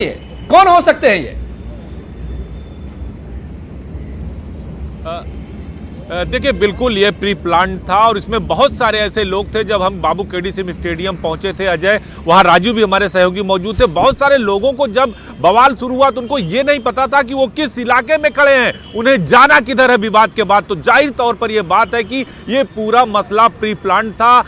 कौन हो सकते हैं ये? देखिए, बिल्कुल ये प्री प्लान था और इसमें बहुत सारे ऐसे लोग थे। जब हम बाबू केडी सिंह स्टेडियम पहुंचे थे अजय, वहां राजू भी हमारे सहयोगी मौजूद थे। बहुत सारे लोगों को जब बवाल शुरू हुआ तो उनको ये नहीं पता था कि वो किस इलाके में खड़े हैं, उन्हें जाना किधर है विवाद के बाद। तो जाहिर तौर पर यह बात है कि ये पूरा मसला प्री प्लान था।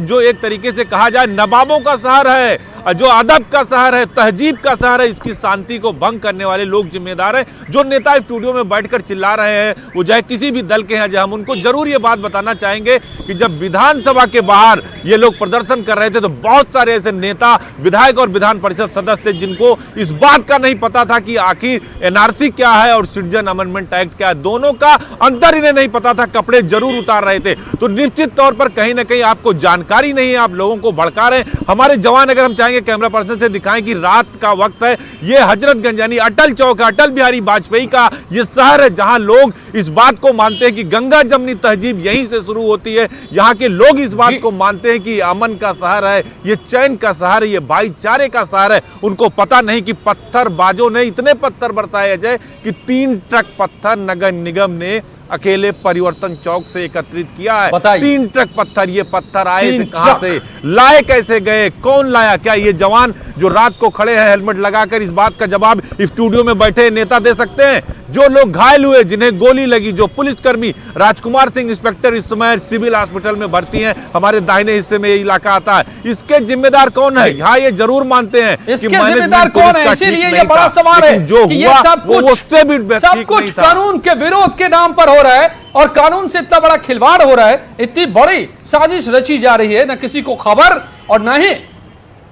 जो एक तरीके से कहा जाए नवाबों का शहर है, जो अदब का शहर है, तहजीब का शहर है, इसकी शांति को भंग करने वाले लोग जिम्मेदार हैं। जो नेता स्टूडियो में बैठकर चिल्ला रहे हैं वो चाहे किसी भी दल के हैं, हम उनको जरूर ये बात बताना चाहेंगे कि जब विधानसभा के बाहर ये लोग प्रदर्शन कर रहे थे तो बहुत सारे ऐसे नेता, विधायक और विधान परिषद सदस्य थे जिनको इस बात का नहीं पता था कि आखिर एनआरसी क्या है और सिटीजन अमेंडमेंट एक्ट क्या है। दोनों का अंतर इन्हें नहीं पता था, कपड़े जरूर उतार रहे थे। तो निश्चित तौर पर कहीं ना कहीं आपको जानकारी नहीं है, आप लोगों को भड़का रहे हैं। हमारे जवान, अगर हम चाहेंगे कैमरा पर्सन से दिखाएं कि रात का वक्त है, ये हजरतगंज यानी अटल चौक है, अटल बिहारी वाजपेयी का ये शहर है जहां लोग इस बात को मानते हैं कि गंगा जमनी तहजीब यहीं से शुरू होती है। यहां के लोग इस बात को मानते हैं कि अमन का शहर है, ये चैन का शहर है, ये भाईचारे का शहर है। उनको पता नहीं कि पत्थरबाजों ने इतने पत्थर बरसाए अजय कि 3 ट्रक पत्थर नगर निगम ने अकेले परिवर्तन चौक से एकत्रित किया है। 3 ट्रक पत्थर। ये पत्थर आए थे कहां से, लाए कैसे गए, कौन लाया? क्या ये जवान जो रात को खड़े हैं हेलमेट लगाकर, इस बात का जवाब स्टूडियो में बैठे नेता दे सकते हैं? जो लोग घायल हुए, जिन्हें गोली लगी, जो पुलिसकर्मी राजकुमार सिंह इंस्पेक्टर इस समय सिविल हॉस्पिटल में भर्ती हैं, हमारे दाहिने हिस्से में ये इलाका आता है, इसके जिम्मेदार कौन है? यहाँ ये जरूर मानते हैं इसके जिम्मेदार कौन है। इसीलिए ये बड़ा सवाल है कि ये सब कुछ कानून के विरोध के नाम पर हो रहा है और कानून से इतना बड़ा खिलवाड़ हो रहा है, इतनी बड़ी साजिश रची जा रही है, न किसी को खबर और न ही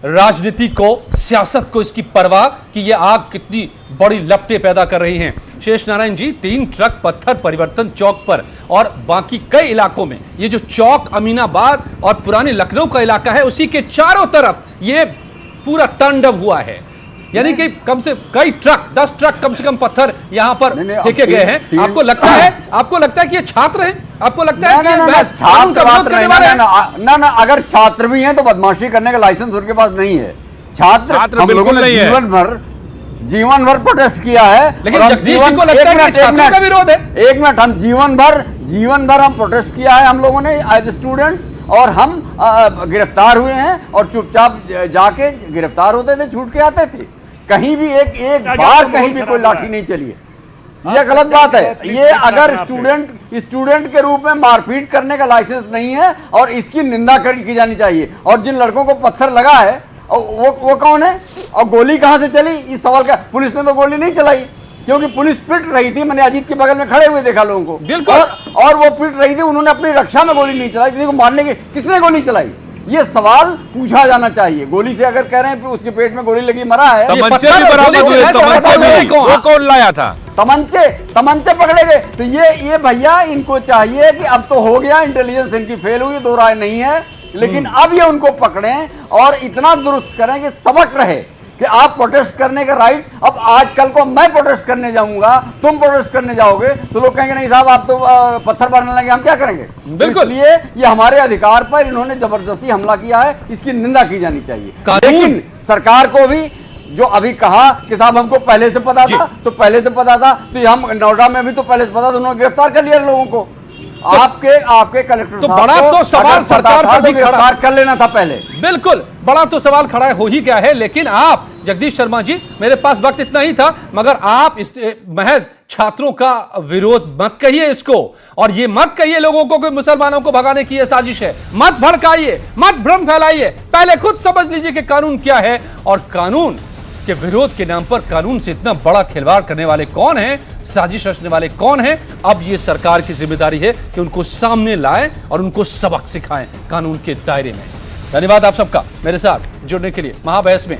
राजनीति को, सियासत को इसकी परवाह कि ये आग कितनी बड़ी लपटें पैदा कर रही हैं। शेष नारायण जी, 3 ट्रक पत्थर परिवर्तन चौक पर और बाकी कई इलाकों में, ये जो चौक अमीनाबाद और पुराने लखनऊ का इलाका है, उसी के चारों तरफ ये पूरा तांडव हुआ है। यानी कि कम से कई ट्रक, 10 ट्रक कम से कम पत्थर यहां पर फेंके गए हैं। आपको लगता है कि ये छात्र हैं? आपको लगता है कि ना अगर छात्र भी हैं तो बदमाशी करने का लाइसेंस उनके पास नहीं है। छात्र बिल्कुल नहीं है। जीवन भर प्रोटेस्ट किया है, लेकिन जगदीश जी को लगता है कि छात्रों का विरोध है। एक मिनट, हम जीवन भर हम प्रोटेस्ट किया है हम लोगों ने एज स्टूडेंट्स, और हम गिरफ्तार हुए हैं और चुपचाप जाके गिरफ्तार होते थे, छूट के आते थे। कहीं भी एक बार कहीं भी कोई लाठी नहीं चली है। ये गलत बात है। ये अगर स्टूडेंट के रूप में मारपीट करने का लाइसेंस नहीं है और इसकी निंदा की जानी चाहिए। और जिन लड़कों को पत्थर लगा है वो कौन है और गोली कहां से चली, इस सवाल का। पुलिस ने तो गोली नहीं चलाई क्योंकि पुलिस पिट रही थी। मैंने अजीत के बगल में खड़े हुए देखा लोगों को, बिल्कुल, और वो पिट रही थी, उन्होंने अपनी रक्षा में गोली नहीं चलाई। किसी को मारने की किसने गोली चलाई, ये सवाल पूछा जाना चाहिए। गोली से अगर कह रहे हैं उसके पेट में गोली लगी, मरा है, तमंचे वो कौन लाया था? तमंचे पकड़े गए। तो ये भैया, इनको चाहिए कि अब तो हो गया, इंटेलिजेंस इनकी फेल हुई, दो राय नहीं है, लेकिन अब ये उनको पकड़ें और इतना दुरुस्त करें कि सबक रहे कि आप प्रोटेस्ट करने का राइट। अब आजकल को मैं प्रोटेस्ट करने जाऊंगा, तुम प्रोटेस्ट करने जाओगे तो लोग कहेंगे नहीं साहब आप तो पत्थर मारने लगे, हम क्या करेंगे? बिल्कुल। इसलिए ये हमारे अधिकार पर इन्होंने जबरदस्ती हमला किया है, इसकी निंदा की जानी चाहिए। लेकिन सरकार को भी जो अभी कहा कि साहब हमको पहले से पता था, तो पहले से पता था तो हम नोएडा में भी तो पहले से पता था, उन्होंने गिरफ्तार कर लिया लोगों को। आपके कलेक्टर तो बड़ा तो सवाल सरकार पर भी खड़ा कर लेना था पहले। बिल्कुल, बड़ा तो सवाल खड़ा हो ही गया है। लेकिन आप जगदीश शर्मा जी, मेरे पास वक्त इतना ही था, मगर आप इस महज छात्रों का विरोध मत कहिए इसको, और ये मत कहिए लोगों को कि मुसलमानों को भगाने की ये साजिश है। मत भड़काइए, मत भ्रम फैलाइए। पहले खुद समझ लीजिए कि कानून क्या है और कानून के विरोध के नाम पर कानून से इतना बड़ा खिलवाड़ करने वाले कौन हैं, साजिश रचने वाले कौन हैं। अब ये सरकार की जिम्मेदारी है कि उनको सामने लाएं और उनको सबक सिखाएं कानून के दायरे में। धन्यवाद आप सबका मेरे साथ जुड़ने के लिए। महाबहस में